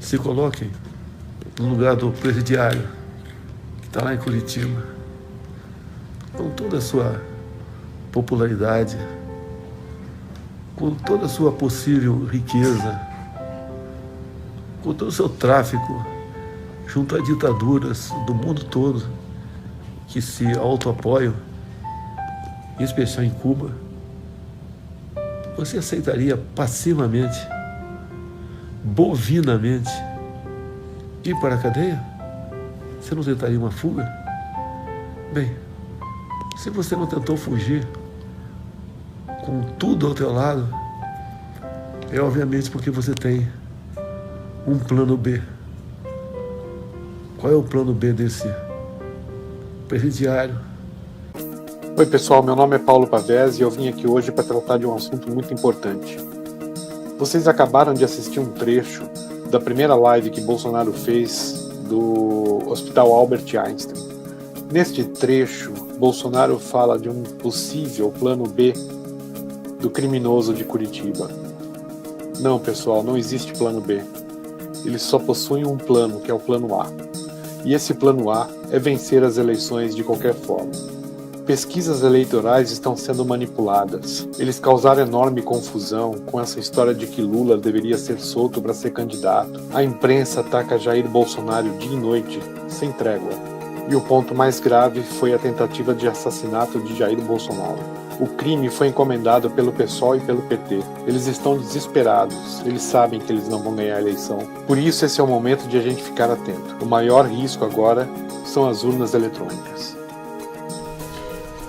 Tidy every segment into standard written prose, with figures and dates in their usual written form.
Se coloquem no lugar do presidiário, que está lá em Curitiba, com toda a sua popularidade, com toda a sua possível riqueza, com todo o seu tráfico, junto a ditaduras do mundo todo que se autoapoiam, em especial em Cuba, você aceitaria passivamente, bovinamente, ir para a cadeia? Você não tentaria uma fuga? Bem, se você não tentou fugir com tudo ao teu lado, é obviamente porque você tem um plano B. Qual é o plano B desse presidiário? Oi pessoal, meu nome é Paulo Pavés e eu vim aqui hoje para tratar de um assunto muito importante. Vocês acabaram de assistir um trecho da primeira live que Bolsonaro fez do Hospital Albert Einstein. Neste trecho, Bolsonaro fala de um possível plano B do criminoso de Curitiba. Não, pessoal, não existe plano B. Eles só possuem um plano, que é o plano A. E esse plano A é vencer as eleições de qualquer forma. Pesquisas eleitorais estão sendo manipuladas. Eles causaram enorme confusão com essa história de que Lula deveria ser solto para ser candidato. A imprensa ataca Jair Bolsonaro dia e noite, sem trégua. E o ponto mais grave foi a tentativa de assassinato de Jair Bolsonaro. O crime foi encomendado pelo PSOL e pelo PT. Eles estão desesperados. Eles sabem que eles não vão ganhar a eleição. Por isso esse é o momento de a gente ficar atento. O maior risco agora são as urnas eletrônicas.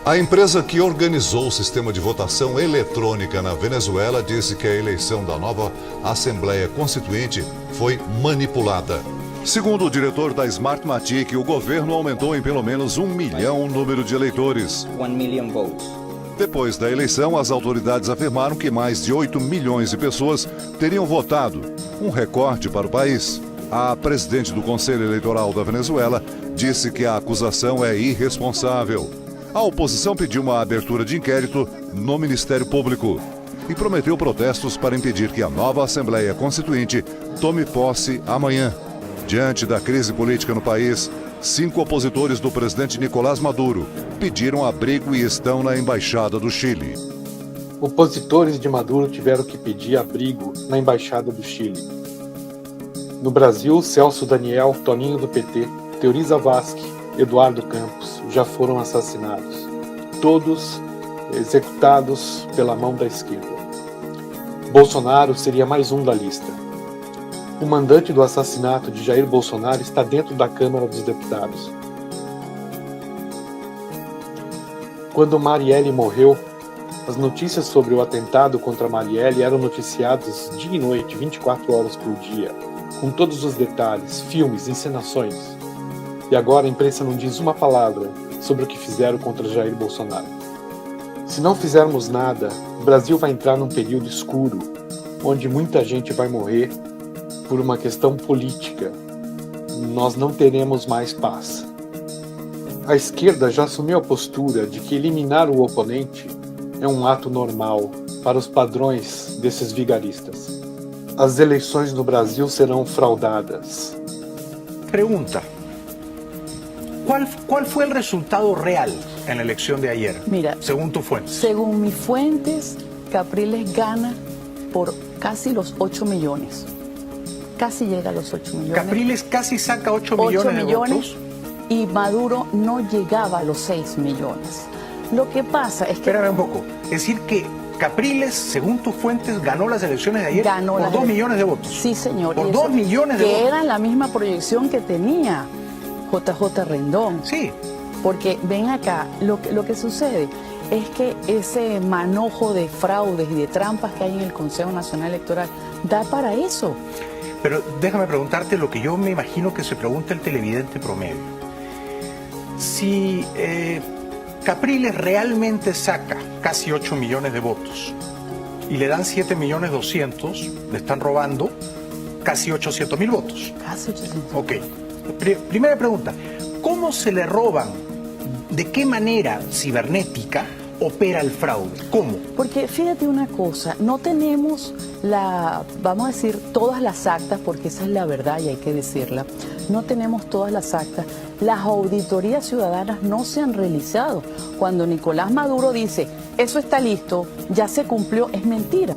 A empresa que organizou o sistema de votação eletrônica na Venezuela disse que a eleição da nova Assembleia Constituinte foi manipulada. Segundo o diretor da Smartmatic, o governo aumentou em pelo menos 1 milhão o número de eleitores. 1 million votes. Depois da eleição, as autoridades afirmaram que mais de 8 milhões de pessoas teriam votado, um recorde para o país. A presidente do Conselho Eleitoral da Venezuela disse que a acusação é irresponsável. A oposição pediu uma abertura de inquérito no Ministério Público e prometeu protestos para impedir que a nova Assembleia Constituinte tome posse amanhã. Diante da crise política no país, 5 opositores do presidente Nicolás Maduro pediram abrigo e estão na Embaixada do Chile. Opositores de Maduro tiveram que pedir abrigo na Embaixada do Chile. No Brasil, Celso Daniel, Toninho do PT, Teoriza Vasque, Eduardo Campos já foram assassinados. Todos executados pela mão da esquerda. Bolsonaro seria mais um da lista. O mandante do assassinato de Jair Bolsonaro está dentro da Câmara dos Deputados. Quando Marielle morreu, as notícias sobre o atentado contra Marielle eram noticiadas dia e noite, 24 horas por dia, com todos os detalhes, filmes, encenações. E agora a imprensa não diz uma palavra sobre o que fizeram contra Jair Bolsonaro. Se não fizermos nada, o Brasil vai entrar num período escuro, onde muita gente vai morrer por uma questão política. Nós não teremos mais paz. A esquerda já assumiu a postura de que eliminar o oponente é um ato normal para os padrões desses vigaristas. As eleições no Brasil serão fraudadas. Pregunta. ¿Cuál fue el resultado real en la elección de ayer? Mira, según tus fuentes. Según mis fuentes, Capriles gana por casi los 8 millones. Casi llega a los 8 millones. Capriles casi saca 8 millones de votos. Y Maduro no llegaba a los 6 millones. Lo que pasa es que... Espérame un poco. Es decir que Capriles, según tus fuentes, ganó las elecciones de ayer por 2 millones de votos. Sí, señor. Por 2 millones de votos. Que era la misma proyección que tenía JJ Rendón. Sí. Porque ven acá, lo que sucede es que ese manojo de fraudes y de trampas que hay en el Consejo Nacional Electoral da para eso. Pero déjame preguntarte lo que yo me imagino que se pregunta el televidente promedio. Si Capriles realmente saca casi 8 millones de votos y le dan 7.200.000, le están robando casi 800.000 votos. Casi 800. Ok. Primera pregunta, ¿cómo se le roban, de qué manera cibernética opera el fraude? ¿Cómo? Porque fíjate una cosa, no tenemos vamos a decir, todas las actas, porque esa es la verdad y hay que decirla, no tenemos todas las actas. Las auditorías ciudadanas no se han realizado. Cuando Nicolás Maduro dice, eso está listo, ya se cumplió, es mentira.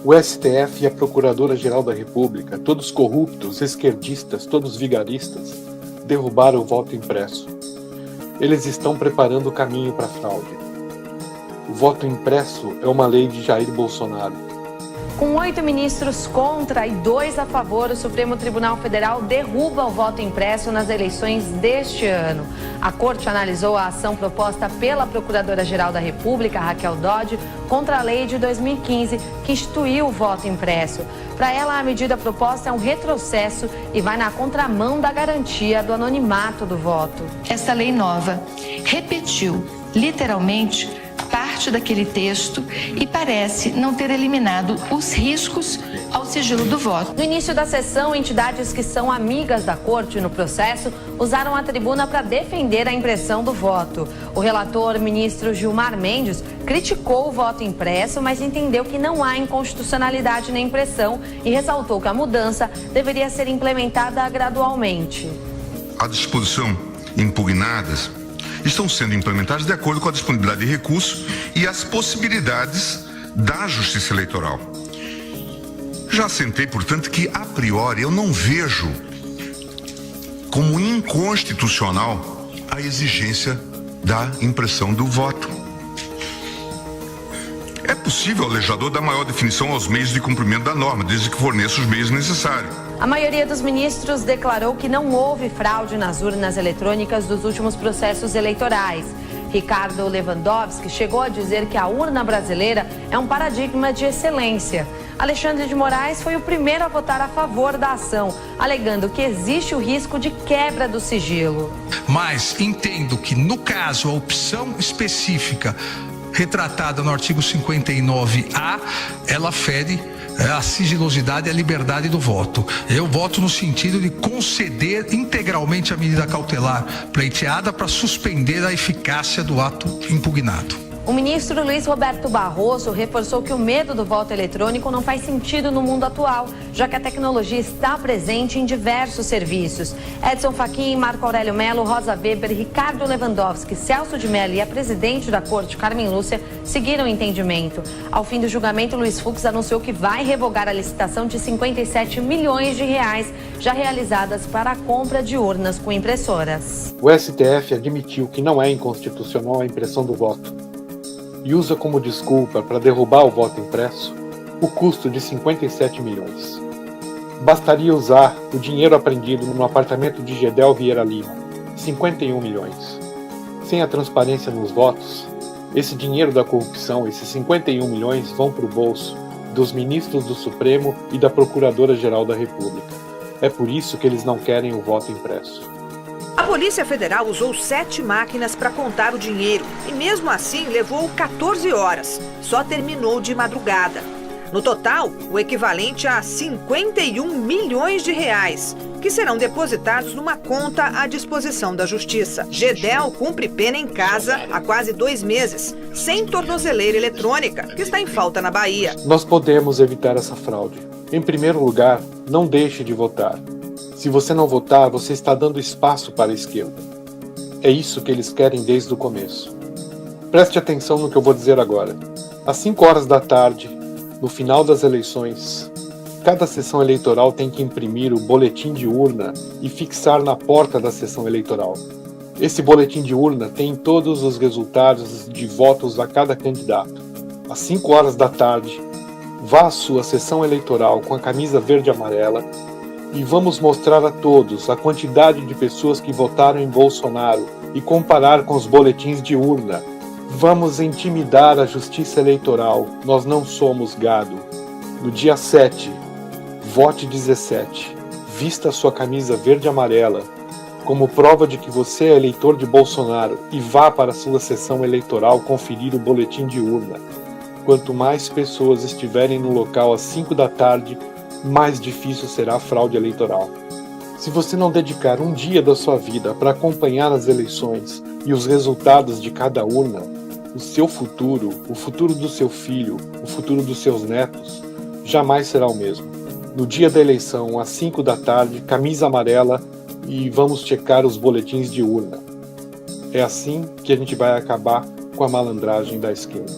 O STF e a Procuradora-Geral da República, todos corruptos, esquerdistas, todos vigaristas, derrubaram o voto impresso. Eles estão preparando o caminho para a fraude. O voto impresso é uma lei de Jair Bolsonaro. Com 8 ministros contra e 2 a favor, o Supremo Tribunal Federal derruba o voto impresso nas eleições deste ano. A Corte analisou a ação proposta pela Procuradora-Geral da República, Raquel Dodge, contra a lei de 2015, que instituiu o voto impresso. Para ela, a medida proposta é um retrocesso e vai na contramão da garantia do anonimato do voto. Essa lei nova repetiu, literalmente, parte daquele texto e parece não ter eliminado os riscos ao sigilo do voto. No início da sessão, entidades que são amigas da Corte no processo usaram a tribuna para defender a impressão do voto. O relator, ministro Gilmar Mendes, criticou o voto impresso, mas entendeu que não há inconstitucionalidade na impressão e ressaltou que a mudança deveria ser implementada gradualmente. A disposição impugnadas estão sendo implementadas de acordo com a disponibilidade de recursos e as possibilidades da Justiça Eleitoral. Já assentei, portanto, que a priori eu não vejo como inconstitucional a exigência da impressão do voto. É possível ao legislador dar maior definição aos meios de cumprimento da norma, desde que forneça os meios necessários. A maioria dos ministros declarou que não houve fraude nas urnas eletrônicas dos últimos processos eleitorais. Ricardo Lewandowski chegou a dizer que a urna brasileira é um paradigma de excelência. Alexandre de Moraes foi o primeiro a votar a favor da ação, alegando que existe o risco de quebra do sigilo. Mas entendo que, no caso, a opção específica retratada no artigo 59A, ela fere a sigilosidade e a liberdade do voto. Eu voto no sentido de conceder integralmente a medida cautelar pleiteada para suspender a eficácia do ato impugnado. O ministro Luiz Roberto Barroso reforçou que o medo do voto eletrônico não faz sentido no mundo atual, já que a tecnologia está presente em diversos serviços. Edson Fachin, Marco Aurélio Melo, Rosa Weber, Ricardo Lewandowski, Celso de Mello e a presidente da Corte, Carmen Lúcia, seguiram o entendimento. Ao fim do julgamento, Luiz Fux anunciou que vai revogar a licitação de 57 milhões de reais já realizadas para a compra de urnas com impressoras. O STF admitiu que não é inconstitucional a impressão do voto e usa como desculpa para derrubar o voto impresso o custo de 57 milhões. Bastaria usar o dinheiro apreendido no apartamento de Gedel Vieira Lima, 51 milhões. Sem a transparência nos votos, esse dinheiro da corrupção, esses 51 milhões, vão para o bolso dos ministros do Supremo e da Procuradora-Geral da República. É por isso que eles não querem o voto impresso. A Polícia Federal usou 7 máquinas para contar o dinheiro e mesmo assim levou 14 horas. Só terminou de madrugada. No total, o equivalente a 51 milhões de reais, que serão depositados numa conta à disposição da Justiça. Gedel cumpre pena em casa há quase 2 meses, sem tornozeleira eletrônica, que está em falta na Bahia. Nós podemos evitar essa fraude. Em primeiro lugar, não deixe de votar. Se você não votar, você está dando espaço para a esquerda. É isso que eles querem desde o começo. Preste atenção no que eu vou dizer agora. Às 5 horas da tarde, no final das eleições, cada sessão eleitoral tem que imprimir o boletim de urna e fixar na porta da sessão eleitoral. Esse boletim de urna tem todos os resultados de votos a cada candidato. Às 5 horas da tarde, vá à sua sessão eleitoral com a camisa verde e amarela e vamos mostrar a todos a quantidade de pessoas que votaram em Bolsonaro e comparar com os boletins de urna. Vamos intimidar a Justiça Eleitoral. Nós não somos gado. No dia 7, vote 17. Vista sua camisa verde e amarela como prova de que você é eleitor de Bolsonaro e vá para a sua sessão eleitoral conferir o boletim de urna. Quanto mais pessoas estiverem no local às 5 da tarde, mais difícil será a fraude eleitoral. Se você não dedicar um dia da sua vida para acompanhar as eleições e os resultados de cada urna, o seu futuro, o futuro do seu filho, o futuro dos seus netos, jamais será o mesmo. No dia da eleição, às 5 da tarde, camisa amarela e vamos checar os boletins de urna. É assim que a gente vai acabar com a malandragem da esquerda.